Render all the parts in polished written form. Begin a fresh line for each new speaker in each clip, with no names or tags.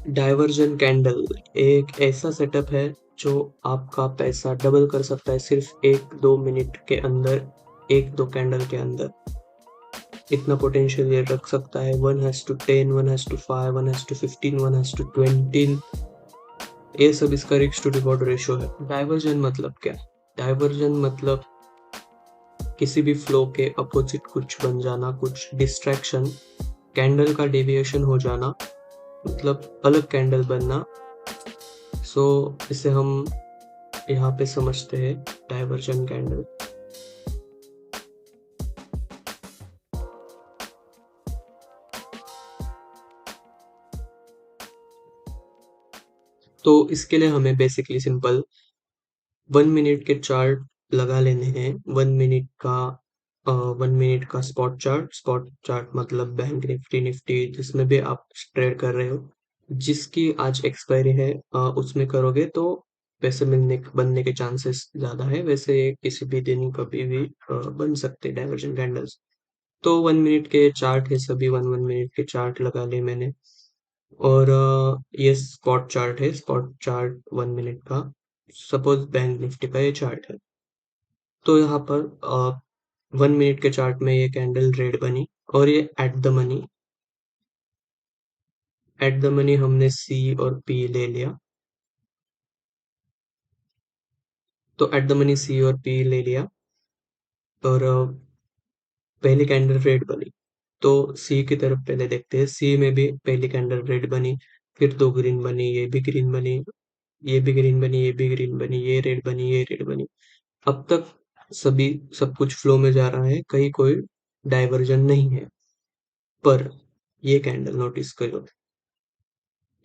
Diversion candle एक ऐसा setup है जो आपका पैसा डबल कर सकता है सिर्फ 1-2 मिनट के अंदर, 1-2 कैंडल के अंदर। इतना पोटेंशियल ये रख सकता है। 1:10, 1:5, 1:15, 1:20। ये सब इसका रिस्क टू रिवॉर्ड रेशियो है। डाइवर्जन मतलब क्या? डाइवर्जन मतलब किसी भी फ्लो के अपोजिट कुछ बन जाना, कुछ डिस्ट्रैक्शन, कैंडल का डेविएशन हो जाना, मतलब अलग कैंडल बनना। सो इसे हम यहाँ पे समझते हैं डाइवर्जन कैंडल। तो इसके लिए हमें बेसिकली सिंपल 1 मिनट के चार्ट लगा लेने हैं। 1 मिनट का स्पॉट चार्ट मतलब बैंक निफ्टी जिसमें भी आप ट्रेड कर रहे हो, जिसकी आज एक्सपायरी है उसमें करोगे तो पैसे बनने के चांसेस ज्यादा है। वैसे किसी भी दिन कभी भी बन सकते हैं डाइवर्जन कैंडल्स। तो 1 मिनट के चार्ट है, सभी वन वन मिनट के चार्ट लगा लिए मैंने। और ये स्पॉट चार्ट है, स्पॉट चार्ट 1 मिनट का। सपोज बैंक निफ्टी का ये चार्ट है। तो यहाँ पर 1 मिनट के चार्ट में ये कैंडल रेड बनी और ये एट द मनी हमने सी और पी ले लिया। तो एट द मनी सी और पी ले लिया और पहली कैंडल रेड बनी। तो सी की तरफ पहले देखते हैं। सी में भी पहली कैंडल रेड बनी, फिर दो ग्रीन बनी, ये भी ग्रीन बनी, ये भी ग्रीन बनी, ये भी ग्रीन बनी, ये रेड बनी, ये रेड बनी। अब तक सभी सब कुछ फ्लो में जा रहा है, कहीं कोई डाइवर्जन नहीं है। पर ये कैंडल नोटिस करो,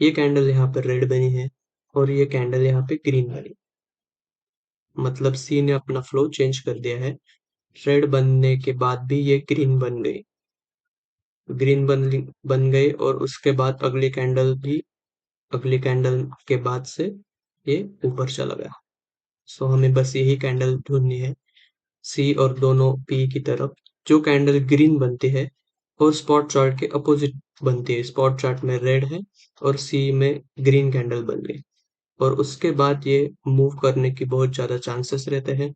ये कैंडल यहाँ पर रेड बनी है और ये कैंडल यहाँ पे ग्रीन बनी। मतलब सी ने अपना फ्लो चेंज कर दिया है। रेड बनने के बाद भी ये ग्रीन बन गई, बन गई और उसके बाद अगली कैंडल के बाद से ये ऊपर चला गया। सो हमें बस यही कैंडल ढूंढनी है, सी और दोनों पी की तरफ। जो कैंडल ग्रीन बनती है और स्पॉट चार्ट के अपोजिट बनती है। स्पॉट चार्ट में रेड है और सी में ग्रीन कैंडल बन गई और उसके बाद ये मूव करने की बहुत ज्यादा चांसेस रहते हैं।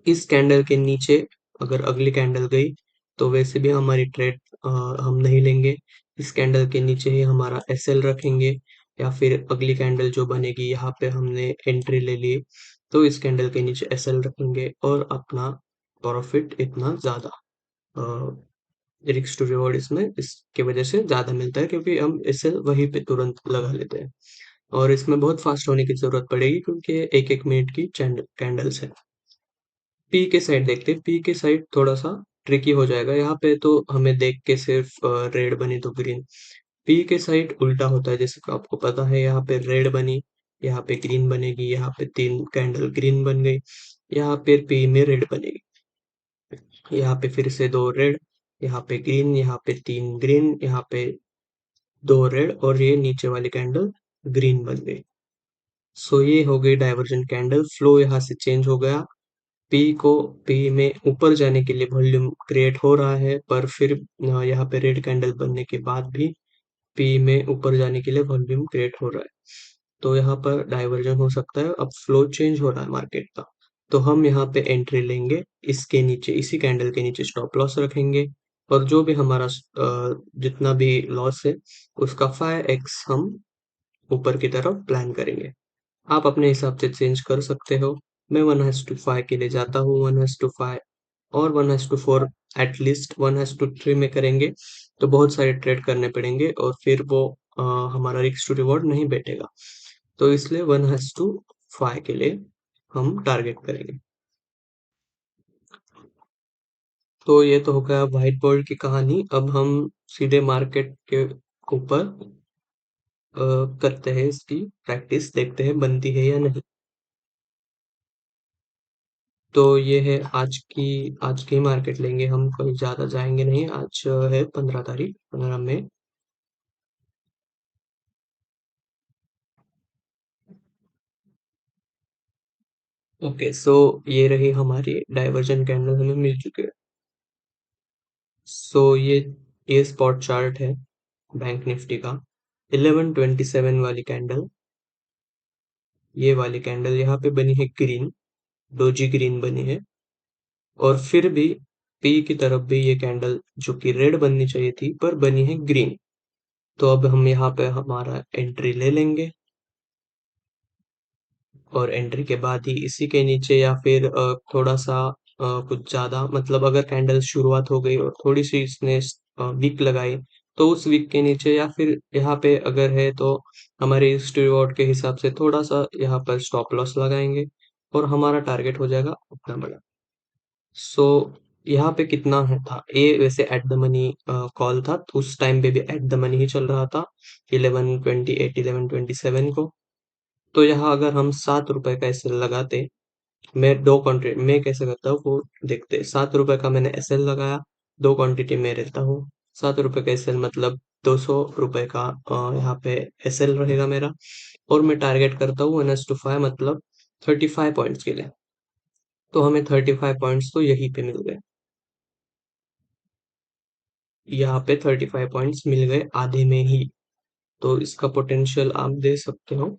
इस कैंडल के नीचे अगर अगली कैंडल गई तो वैसे भी हमारी ट्रेड हम नहीं लेंगे। इस कैंडल के नीचे ही हमारा एसएल रखेंगे, या फिर अगली कैंडल जो बनेगी यहाँ पे हमने एंट्री ले ली तो इस कैंडल के नीचे एसएल रखेंगे और अपना प्रॉफिट इतना ज्यादा रिस्क टू रिवॉर्ड इसमें इसके वजह से ज्यादा मिलता है, क्योंकि हम एसएल वहीं पे तुरंत लगा लेते हैं। और इसमें बहुत फास्ट होने की जरूरत पड़ेगी क्योंकि एक एक मिनट की कैंडल्स है। पी के साइड देखते हैं। पी के साइड थोड़ा सा ट्रिकी हो जाएगा। यहाँ पे तो हमें देख के सिर्फ रेड बनी तो ग्रीन। पी के साइड उल्टा होता है, जैसे कि आपको पता है। यहाँ पे रेड बनी, यहाँ पे ग्रीन बनेगी, यहाँ पे 3 कैंडल ग्रीन बन गई, यहाँ पे पी में रेड बनेगी, यहाँ पे फिर से 2 रेड, यहाँ पे ग्रीन, यहाँ पे 3 ग्रीन, यहाँ पे 2 रेड और ये नीचे वाली कैंडल ग्रीन बन गई। सो ये हो गई डाइवर्जन कैंडल। फ्लो यहाँ से चेंज हो गया। पी को पी में ऊपर जाने के लिए वॉल्यूम क्रिएट हो रहा है, पर फिर यहाँ पे रेड कैंडल बनने के बाद भी पी में ऊपर जाने के लिए वॉल्यूम क्रिएट हो रहा है। तो यहाँ पर डाइवर्जन हो सकता है। अब फ्लो चेंज हो रहा है मार्केट का, तो हम यहाँ पे एंट्री लेंगे। इसके नीचे, इसी कैंडल के नीचे स्टॉप लॉस रखेंगे और जो भी हमारा जितना भी लॉस है उसका 5x हम ऊपर की तरफ प्लान करेंगे। आप अपने हिसाब से चेंज कर सकते हो। मैं 1:5 के लिए जाता हूँ, 1:5 और 1:4, एटलीस्ट 1:3 में करेंगे तो बहुत सारे ट्रेड करने पड़ेंगे और फिर वो हमारा रिस्क टू रिवॉर्ड नहीं बैठेगा। तो इसलिए 1:5 के लिए हम टारगेट करेंगे। तो ये तो हो गया व्हाइट बोर्ड की कहानी। अब हम सीधे मार्केट के ऊपर करते हैं, इसकी प्रैक्टिस देखते हैं बनती है या नहीं। तो ये है आज की मार्केट लेंगे हम, कोई ज्यादा जाएंगे नहीं। आज है 15 तारीख, 15 मई। ओके, सो ये रही हमारी डाइवर्जन कैंडल, हमें मिल चुके हैं। सो ये स्पॉट चार्ट है बैंक निफ्टी का। 11:27 वाली कैंडल, ये वाली कैंडल यहाँ पे बनी है ग्रीन, डोजी ग्रीन बनी है। और फिर भी पी की तरफ भी ये कैंडल जो कि रेड बननी चाहिए थी पर बनी है ग्रीन। तो अब हम यहाँ पे हमारा एंट्री ले लेंगे, और एंट्री के बाद ही इसी के नीचे या फिर थोड़ा सा कुछ ज्यादा, मतलब अगर कैंडल शुरुआत हो गई और थोड़ी सी इसने विक लगाई, तो उस विक के नीचे या फिर यहाँ पे अगर है तो हमारे इस रिवॉर्ड के हिसाब से थोड़ा सा यहाँ पर स्टॉप लॉस लगाएंगे, और हमारा टारगेट हो जाएगा उतना बड़ा। सो यहाँ पे कितना है था ये, वैसे एट द मनी कॉल था, तो उस टाइम पे भी एट द मनी ही चल रहा था 11:28 11:27 को। तो यहाँ अगर हम 7 रुपए का एसएल लगाते, मैं कैसे करता हूँ वो देखते। 7 रुपए का मैंने एसएल लगाया, दो क्वांटिटी में रहता हूँ। 7 रुपए का एसएल मतलब 200 रुपए का यहाँ पे एसएल रहेगा मेरा। और मैं टारगेट करता हूँ 1:5 मतलब 35 पॉइंट्स के लिए। तो हमें 35 पॉइंट्स तो यहीं पे मिल गए, यहाँ पे 35 पॉइंट्स मिल गए आधे में ही। तो इसका पोटेंशियल आप दे सकते हो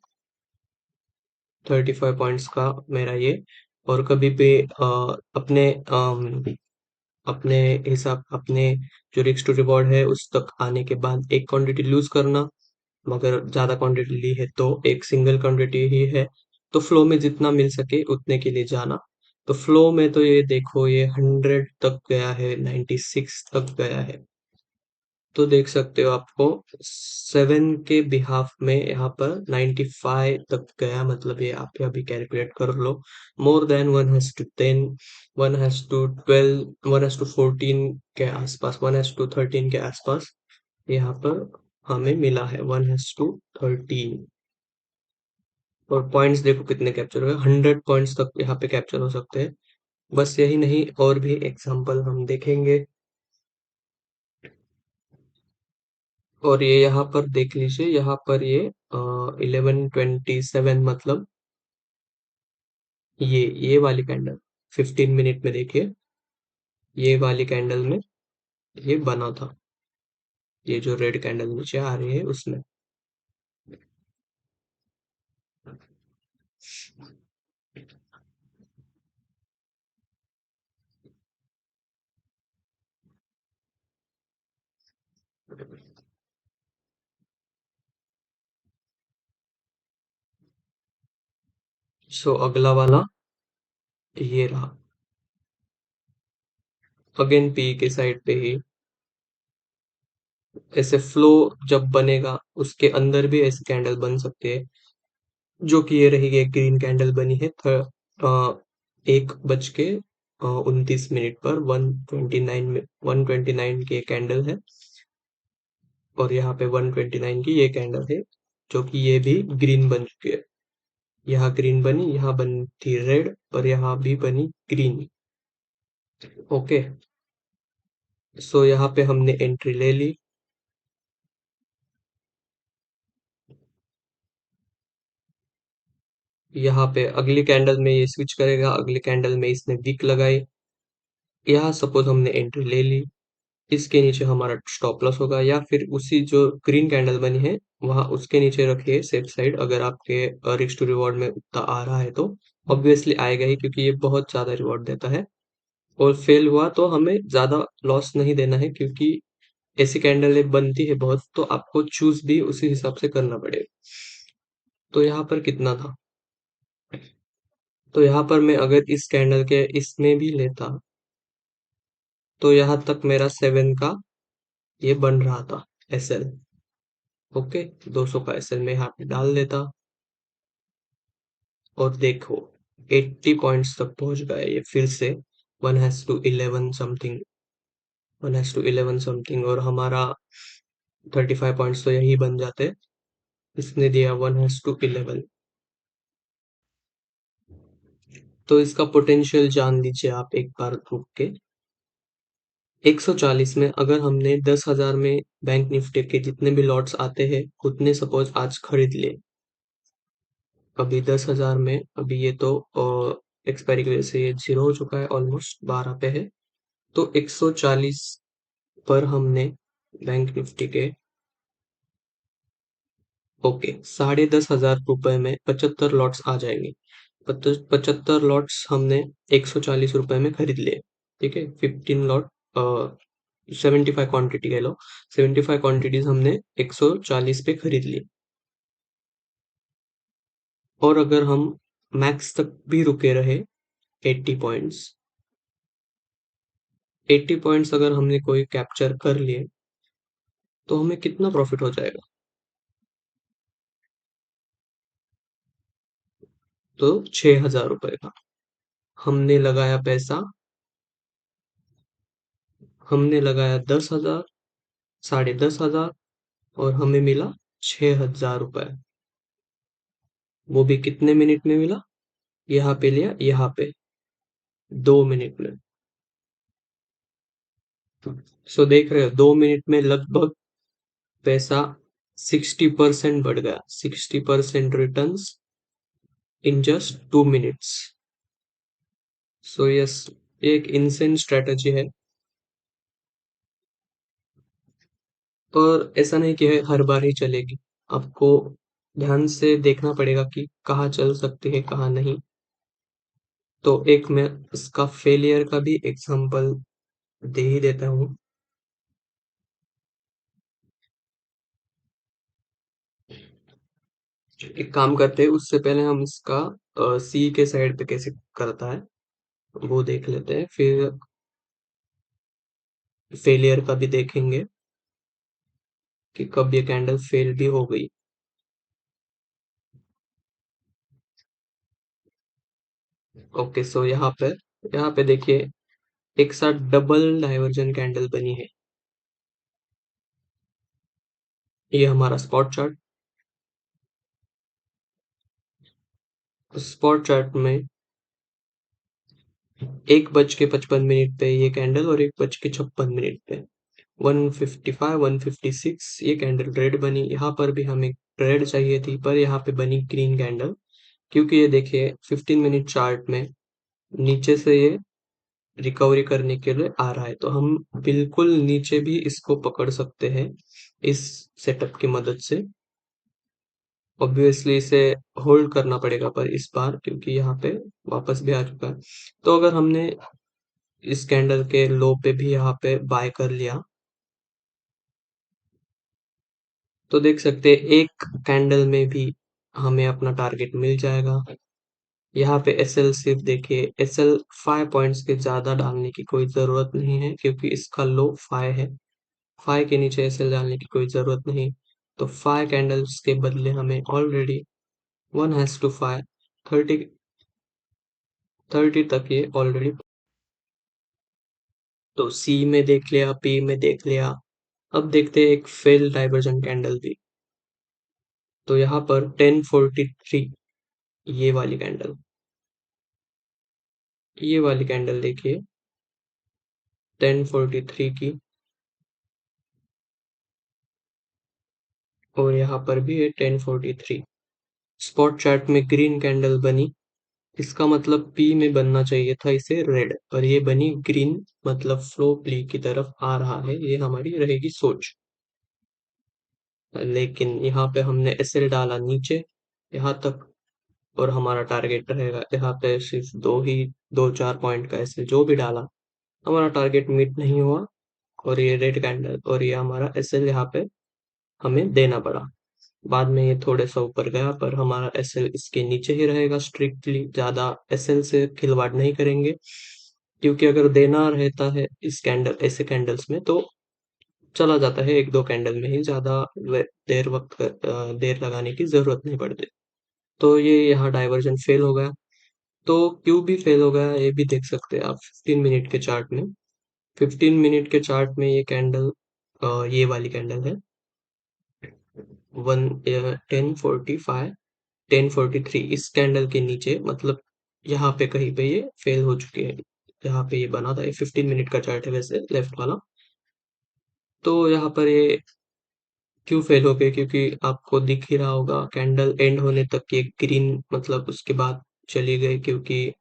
35 पॉइंट्स का मेरा ये। और कभी भी अपने हिसाब, अपने जो रिस्क टू रिवॉर्ड है उस तक आने के बाद एक क्वांटिटी लूज करना, मगर ज्यादा क्वांटिटी ली है तो एक सिंगल क्वांटिटी ही है। तो फ्लो में जितना मिल सके उतने के लिए जाना। तो फ्लो में तो ये देखो ये 100 तक गया है, 96 तक गया है। तो देख सकते हो आपको 7 के बिहाफ में यहाँ पर 95 तक गया, मतलब ये आप अभी कैलकुलेट कर लो। मोर देन 1:10, 1:12, 1:14 के आसपास, 1:13 के आसपास यहाँ पर हमें मिला है 1:13। और पॉइंट्स देखो कितने कैप्चर हुए, 100 पॉइंट्स तक यहाँ पे कैप्चर हो सकते हैं। बस यही नहीं, और भी एग्जाम्पल हम देखेंगे। और ये यहाँ पर देख लीजिए, यहाँ पर ये 11:27 मतलब ये वाली कैंडल 15 मिनट में देखिए, ये वाली कैंडल में ये बना था, ये जो रेड कैंडल नीचे आ रही है उसमें। सो अगला वाला ये रहा, अगेन पी के साइड पे ही ऐसे फ्लो जब बनेगा उसके अंदर भी ऐसे कैंडल बन सकते हैं, जो कि ये रही, एक ग्रीन कैंडल बनी है 1:29 पर 129 में, 129 की कैंडल है। और यहाँ पे 129 की ये कैंडल है, जो कि ये भी ग्रीन बन चुकी है। यहाँ ग्रीन बनी, यहाँ बनी थी रेड, और यहाँ भी बनी ग्रीन। ओके, सो यहाँ पे हमने एंट्री ले ली। यहाँ पे अगली कैंडल में ये स्विच करेगा, अगली कैंडल में इसने विक लगाई। यहाँ सपोज हमने एंट्री ले ली, इसके नीचे हमारा स्टॉप लॉस होगा, या फिर उसी जो ग्रीन कैंडल बनी है वहां उसके नीचे रखिए सेफ साइड। अगर आपके रिस्क टू रिवॉर्ड में उतना आ रहा है तो ऑब्वियसली आएगा ही, क्योंकि ये बहुत ज्यादा रिवॉर्ड देता है। और फेल हुआ तो हमें ज्यादा लॉस नहीं देना है, क्योंकि ऐसी कैंडल एक बनती है बहुत, तो आपको चूज भी उसी हिसाब से करना पड़ेगा। तो यहाँ पर कितना था, तो यहाँ पर मैं अगर इस कैंडल के इसमें भी लेता, तो यहाँ तक मेरा 7 का ये बन रहा था एसएल। ओके, 200 का एसएल में यहाँ पे डाल देता, और देखो 80 पॉइंट्स तक पहुंच गए ये फिर से। 1:11 समथिंग, 1:11 समथिंग, और हमारा 35 पॉइंट्स तो यही बन जाते। इसने दिया 1:11। तो इसका पोटेंशियल जान लीजिए आप एक बार रुक के। 140 में अगर हमने 10,000 में बैंक निफ्टी के जितने भी लॉट्स आते हैं उतने सपोज आज खरीद ले, अभी 10,000 में, अभी ये तो एक्सपायरी की वजह से ये जीरो हो चुका है, ऑलमोस्ट 12 पे है। तो 140 पर हमने बैंक निफ्टी के ओके, 10,500 में 75 लॉट्स आ जाएंगे। 75 लॉट्स हमने 140 रुपए में खरीद लिए। ठीक है, 15 लॉट, 75 क्वांटिटी कह लो। 75 क्वांटिटीज हमने 140 पे खरीद ली। और अगर हम मैक्स तक भी रुके रहे, 80 पॉइंट्स, 80 पॉइंट्स अगर हमने कोई कैप्चर कर लिए, तो हमें कितना प्रॉफिट हो जाएगा? तो 6,000 रुपए का। हमने लगाया पैसा, हमने लगाया 10,000, 10,500, और हमें मिला 6,000 रुपए। वो भी कितने मिनट में मिला? यहाँ पे लिया, यहाँ पे 2 मिनट में। सो देख रहे हो, 2 मिनट में लगभग पैसा 60% बढ़ गया। 60% returns in just 2 minutes. So yes, ये एक इनसेन स्ट्रेटजी है। और ऐसा नहीं कि हर बार ही चलेगी। आपको ध्यान से देखना पड़ेगा कि कहाँ चल सकती है, कहाँ नहीं। तो एक मैं इसका फेलियर का भी एग्जांपल दे ही देता हूँ। एक काम करते हैं, उससे पहले हम इसका सी के साइड पे कैसे करता है वो देख लेते हैं, फिर फेलियर का भी देखेंगे कि कब ये कैंडल फेल भी हो गई। ओके, सो यहाँ पे देखिए, एक साथ डबल डाइवर्जन कैंडल बनी है। ये हमारा स्पॉट चार्ट। स्पॉट चार्ट में 1:55 पे ये कैंडल और 1:56 पे 155, 156 ये कैंडल रेड बनी। यहाँ पर भी हमें रेड चाहिए थी, पर यहाँ पे बनी ग्रीन कैंडल। क्योंकि ये देखिए 15 मिनट चार्ट में नीचे से ये रिकवरी करने के लिए आ रहा है, तो हम बिल्कुल नीचे भी इसको पकड़ सकते हैं इस सेटअप की मदद से। ऑब्वियसली इसे होल्ड करना पड़ेगा पर इस बार, क्योंकि यहाँ पे वापस भी आ चुका है। तो अगर हमने इस कैंडल के लो पे भी यहाँ पे बाय कर लिया, तो देख सकते हैं एक कैंडल में भी हमें अपना टारगेट मिल जाएगा। यहाँ पे एसएल सिर्फ देखिए, एसएल 5 पॉइंट्स के ज्यादा डालने की कोई जरूरत नहीं है, क्योंकि इसका लो 5 है। 5 के नीचे एसएल डालने की कोई जरूरत नहीं। तो 5 कैंडल्स के बदले हमें ऑलरेडी 1:5 30, 30 तक ये ऑलरेडी। तो सी में देख लिया, पी में देख लिया। अब देखते हैं एक फेल डाइवर्जन कैंडल भी। तो यहाँ पर 10:43, ये वाली कैंडल, ये वाली कैंडल देखिए 10:43 की। और यहाँ पर भी है 10:43। स्पॉट चार्ट में ग्रीन कैंडल बनी, इसका मतलब पी में बनना चाहिए था इसे रेड, पर ये बनी ग्रीन, मतलब फ्लो पी की तरफ आ रहा है, ये हमारी रहेगी सोच। लेकिन यहाँ पे हमने एसएल डाला नीचे यहाँ तक, और हमारा टारगेट रहेगा यहाँ पे सिर्फ 2-4 पॉइंट का एसएल जो भी डाला, हमारा टारगेट मीट नहीं हुआ। और ये रेड कैंडल और ये हमारा एसएल यहाँ पे हमें देना पड़ा। बाद में ये थोड़े सा ऊपर गया, पर हमारा एसएल इसके नीचे ही रहेगा। स्ट्रिक्टली ज्यादा एसएल से खिलवाड़ नहीं करेंगे, क्योंकि अगर देना रहता है इस कैंडल, ऐसे कैंडल्स में, तो चला जाता है एक दो कैंडल में ही, ज्यादा देर लगाने की जरूरत नहीं पड़ती। तो ये यहाँ डाइवर्जन फेल हो गया। तो क्यों भी फेल हो गया ये भी देख सकते हैं आप 15 मिनट के चार्ट में। 15 मिनट के चार्ट में ये कैंडल, ये वाली कैंडल है 10:45, 10:43, इस कैंडल के नीचे, मतलब यहाँ पे कहीं पे ये फेल हो चुकी है। यहाँ पे ये बना था, ये 15 मिनट का चार्ट है वैसे, लेफ्ट वाला। तो यहाँ पर ये क्यों फेल हो गए? क्योंकि आपको दिख ही रहा होगा कैंडल एंड होने तक ये ग्रीन, मतलब उसके बाद चली गई, क्योंकि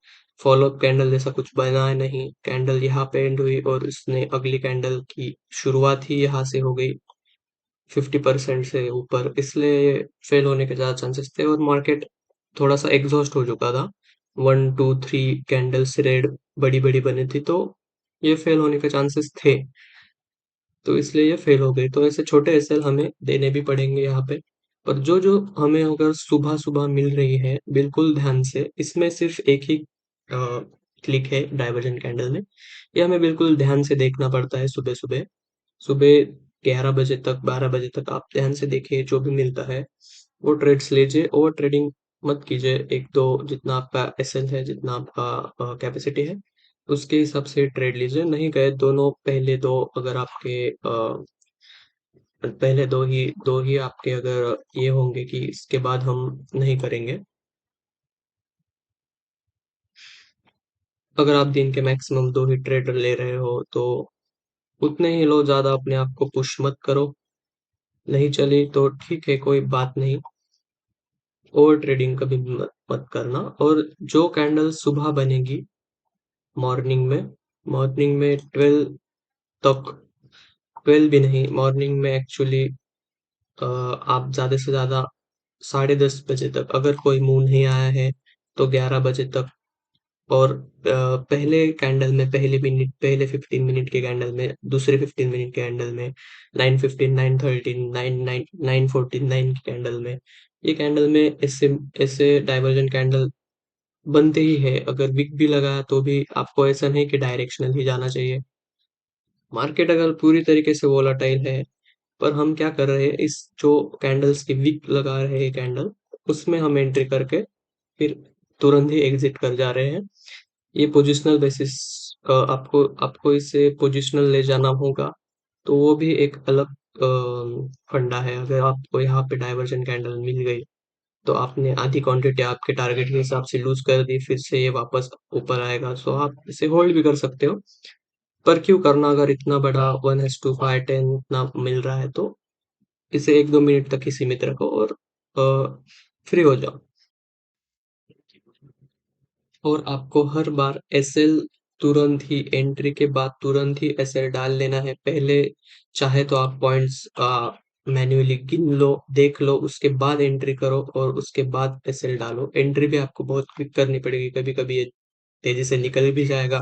फॉलो अप कैंडल जैसा कुछ बना है नहीं। कैंडल यहाँ पे एंड हुई और उसने अगली कैंडल की शुरुआत ही यहाँ से हो गई। 50% से ऊपर, इसलिए ये फेल होने के ज़्यादा चांसेस थे और मार्केट थोड़ा सा एग्जॉस्ट हो चुका था। 1 2 3 कैंडल्स रेड बड़ी बड़ी बनी थी, तो ये फेल होने के चांसेस थे, तो इसलिए ये फेल हो गई। तो ऐसे छोटे एसएल हमें देने भी पड़ेंगे यहाँ पे। पर जो जो हमें अगर सुबह सुबह मिल रही है, बिल्कुल ध्यान से, इसमें सिर्फ एक ही क्लिक है डाइवर्जन कैंडल में, ये हमें बिल्कुल ध्यान से देखना पड़ता है। सुबह सुबह सुबह 11 बजे तक, 12 बजे तक आप ध्यान से देखिए, जो भी मिलता है वो ट्रेड्स लीजिए। ओवर ट्रेडिंग मत कीजिए। एक दो, जितना आपका एसएल है, जितना आपका कैपेसिटी है, उसके हिसाब से ट्रेड लीजिए। नहीं गए दोनों, पहले दो अगर आपके पहले दो ही आपके अगर ये होंगे कि इसके बाद हम नहीं करेंगे, अगर आप दिन के मैक्सिमम दो ही ट्रेड ले रहे हो तो उतने ही लो, ज्यादा अपने आप को पुश मत करो। नहीं चली तो ठीक है, कोई बात नहीं। ओवर ट्रेडिंग कभी भी मत करना। और जो कैंडल सुबह बनेगी मॉर्निंग में 12 तक, 12 भी नहीं, मॉर्निंग में एक्चुअली आप ज्यादा से ज्यादा 10:30 बजे तक, अगर कोई मूव नहीं आया है तो 11 बजे तक। और पहले कैंडल में, पहले 15 मिनट के कैंडल में, दूसरे 15 मिनट के कैंडल में, 9:15, 9:13, 9:14, 9 के कैंडल में, ये कैंडल में ऐसे ऐसे डाइवर्जन कैंडल बनते ही है। अगर विक भी लगा तो भी आपको ऐसा नहीं कि डायरेक्शनल ही जाना चाहिए। मार्केट अगर पूरी तरीके से वोलाटाइल है, पर हम क्या कर रहे हैं, इस जो कैंडल्स की विक लगा रहे हैं कैंडल, उसमें हम एंट्री करके फिर तुरंत ही एग्जिट कर जा रहे हैं। ये पोजिशनल बेसिस, आपको आपको इसे पोजिशनल ले जाना होगा, तो वो भी एक अलग फंडा है। अगर आपको यहाँ पे डाइवर्जन कैंडल मिल गई, तो आपने आधी क्वांटिटी आपके टारगेट के हिसाब से लूज कर दी, फिर से ये वापस ऊपर आएगा, सो आप इसे होल्ड भी कर सकते हो। पर क्यों करना, अगर इतना बड़ा 1:5 10 इतना मिल रहा है, तो इसे 1 2 मिनट तक ही सीमित रखो और फ्री हो जाओ। और आपको हर बार एसएल, तुरंत ही एंट्री के बाद तुरंत ही एसएल डाल लेना है। पहले चाहे तो आप पॉइंट्स मैन्युअली गिन लो, देख लो, उसके बाद एंट्री करो और उसके बाद एसएल डालो। एंट्री भी आपको बहुत क्विक करनी पड़ेगी, कभी कभी ये तेजी से निकल भी जाएगा,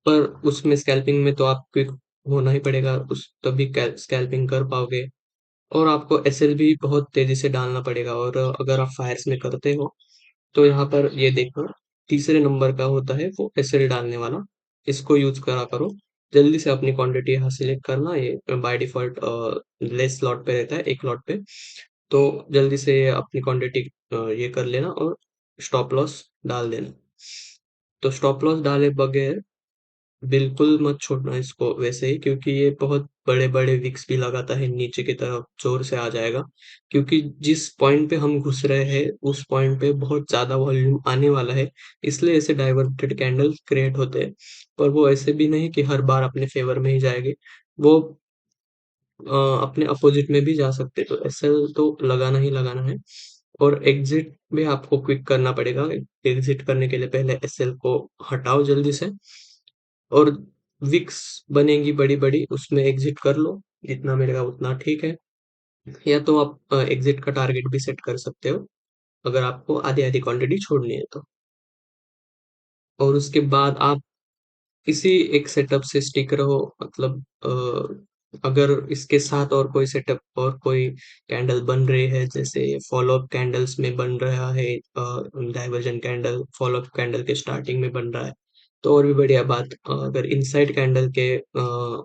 पर उसमें स्कैल्पिंग में तो आप क्विक होना ही पड़ेगा, उस तभी स्कैल्पिंग कर पाओगे। और आपको एसएल भी बहुत तेजी से डालना पड़ेगा। और अगर आप फायर्स में करते हो, तो यहाँ पर ये देखो, तीसरे नंबर का होता है वो एसएल डालने वाला, इसको यूज करा करो। जल्दी से अपनी क्वांटिटी यहाँ सिलेक्ट करना, ये बाय डिफॉल्ट लेस लॉट पे रहता है, एक लॉट पे। तो जल्दी से अपनी क्वांटिटी ये कर लेना और स्टॉप लॉस डाल देना। तो स्टॉप लॉस डाले बगैर बिल्कुल मत छोड़ना इसको वैसे ही, क्योंकि ये बहुत बड़े बड़े विक्स भी लगाता है, नीचे की तरफ जोर से आ जाएगा। क्योंकि जिस पॉइंट पे हम घुस रहे हैं, उस पॉइंट पे बहुत ज्यादा वॉल्यूम आने वाला है, इसलिए ऐसे डाइवर्टेड कैंडल क्रिएट होते हैं। पर वो ऐसे भी नहीं कि हर बार अपने फेवर में ही जाएंगे, वो अपने अपोजिट में भी जा सकते हैं। तो एसएल तो लगाना ही लगाना है। और एग्जिट भी आपको क्विक करना पड़ेगा। एग्जिट करने के लिए पहले एसएल को हटाओ जल्दी से, और विक्स बनेगी बड़ी बड़ी, उसमें एग्जिट कर लो, जितना मिलेगा उतना ठीक है। या तो आप एग्जिट का टारगेट भी सेट कर सकते हो, अगर आपको आधी आधी क्वांटिटी छोड़नी है तो। और उसके बाद आप इसी एक सेटअप से स्टिक रहो। मतलब अगर इसके साथ और कोई सेटअप और कोई कैंडल बन रही है, जैसे फॉलो अप कैंडल्स में बन रहा है, diversion candle follow up candle के स्टार्टिंग में बन रहा है, तो और भी बढ़िया बात। अगर इनसाइड कैंडल के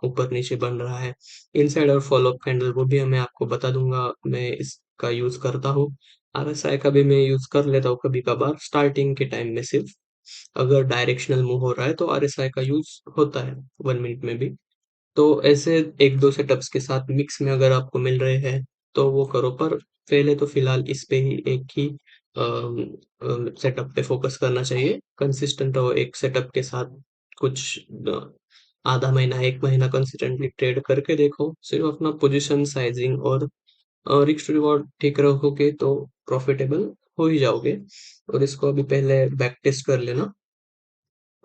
ऊपर नीचे बन रहा है, इनसाइड और फॉलो अप कैंडल, वो भी मैं आपको बता दूंगा। मैं इसका यूज करता हूँ। आरएसआई का भी मैं यूज कर लेता हूँ कभी कभार, स्टार्टिंग के टाइम में सिर्फ। अगर डायरेक्शनल मूव हो रहा है तो आरएसआई का यूज होता है 1 मिनट में भी। तो ऐसे एक दो सेटअप्स के साथ मिक्स में अगर आपको मिल रहे हैं, तो वो करो। पर पहले तो फिलहाल इस पे ही, एक ही सेटअप पे फोकस करना चाहिए। कंसिस्टेंट रहो एक सेटअप के साथ, कुछ आधा महीना, 1 महीना कंसिस्टेंटली ट्रेड करके देखो। सिर्फ अपना पोजीशन साइजिंग और रिस्क रिवॉर्ड ठीक रखोगे तो प्रॉफिटेबल हो ही जाओगे। और इसको अभी पहले बैक टेस्ट कर लेना,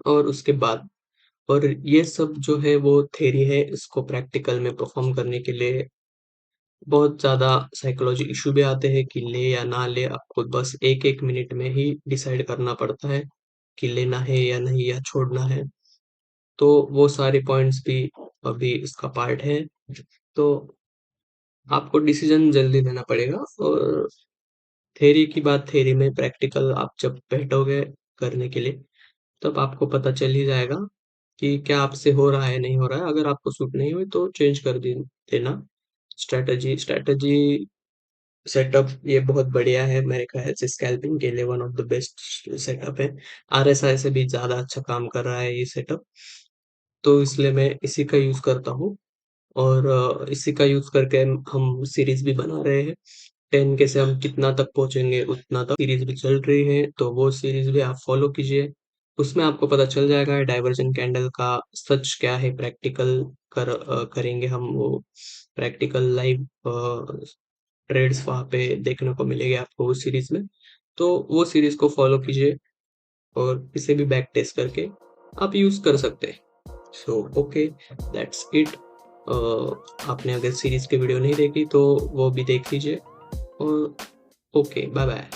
और उसके बाद। और ये सब जो है वो थ्योरी है, इसको प्रैक्टिकल में परफॉर्म करने के लिए बहुत ज़्यादा साइकोलॉजी इश्यू भी आते हैं कि ले या ना ले, आपको बस 1-1 मिनट में ही डिसाइड करना पड़ता है कि लेना है या नहीं या छोड़ना है। तो वो सारे पॉइंट्स भी अभी इसका पार्ट है। तो आपको डिसीज़न जल्दी लेना पड़ेगा और थ्योरी की बात थ्योरी में, प्रैक्टिकल आप जब बैठोगे करने के लिए, तब आपको पता चल ही जाएगा कि क्या आपसे हो रहा है, नहीं हो रहा है। अगर आपको सूट नहीं हुई तो चेंज कर देना। स्ट्रैटेजी सेटअप ये बहुत बढ़िया है मेरे ख्याल से, स्कैल्पिंग के लिए one of the best setup है। आरएसआई से भी ज़्यादा अच्छा काम कर रहा है ये सेटअप, तो इसलिए मैं इसी का यूज़ करता हूँ। और इसी का यूज़ करके हम सीरीज़ भी बना रहे हैं। 10 के से हम कितना तक पहुँचेंगे उतना तक सीरीज़ भी चल रही है, तो वो सीरीज़ भी आप फ़ॉलो कीजिए। उसमें आपको पता चल जाएगा डाइवर्जन कैंडल का सच क्या है, प्रैक्टिकल करेंगे हम वो, प्रैक्टिकल लाइव ट्रेड्स वहाँ पे देखने को मिलेंगे आपको उस सीरीज़ में। तो वो सीरीज़ को फ़ॉलो कीजिए और इसे भी बैक टेस्ट करके आप यूज़ कर सकते हैं। So okay, that's it. आपने अगर सीरीज़ की वीडियो नहीं देखी तो वो भी देख लीजिए और ओके, बाय बाय।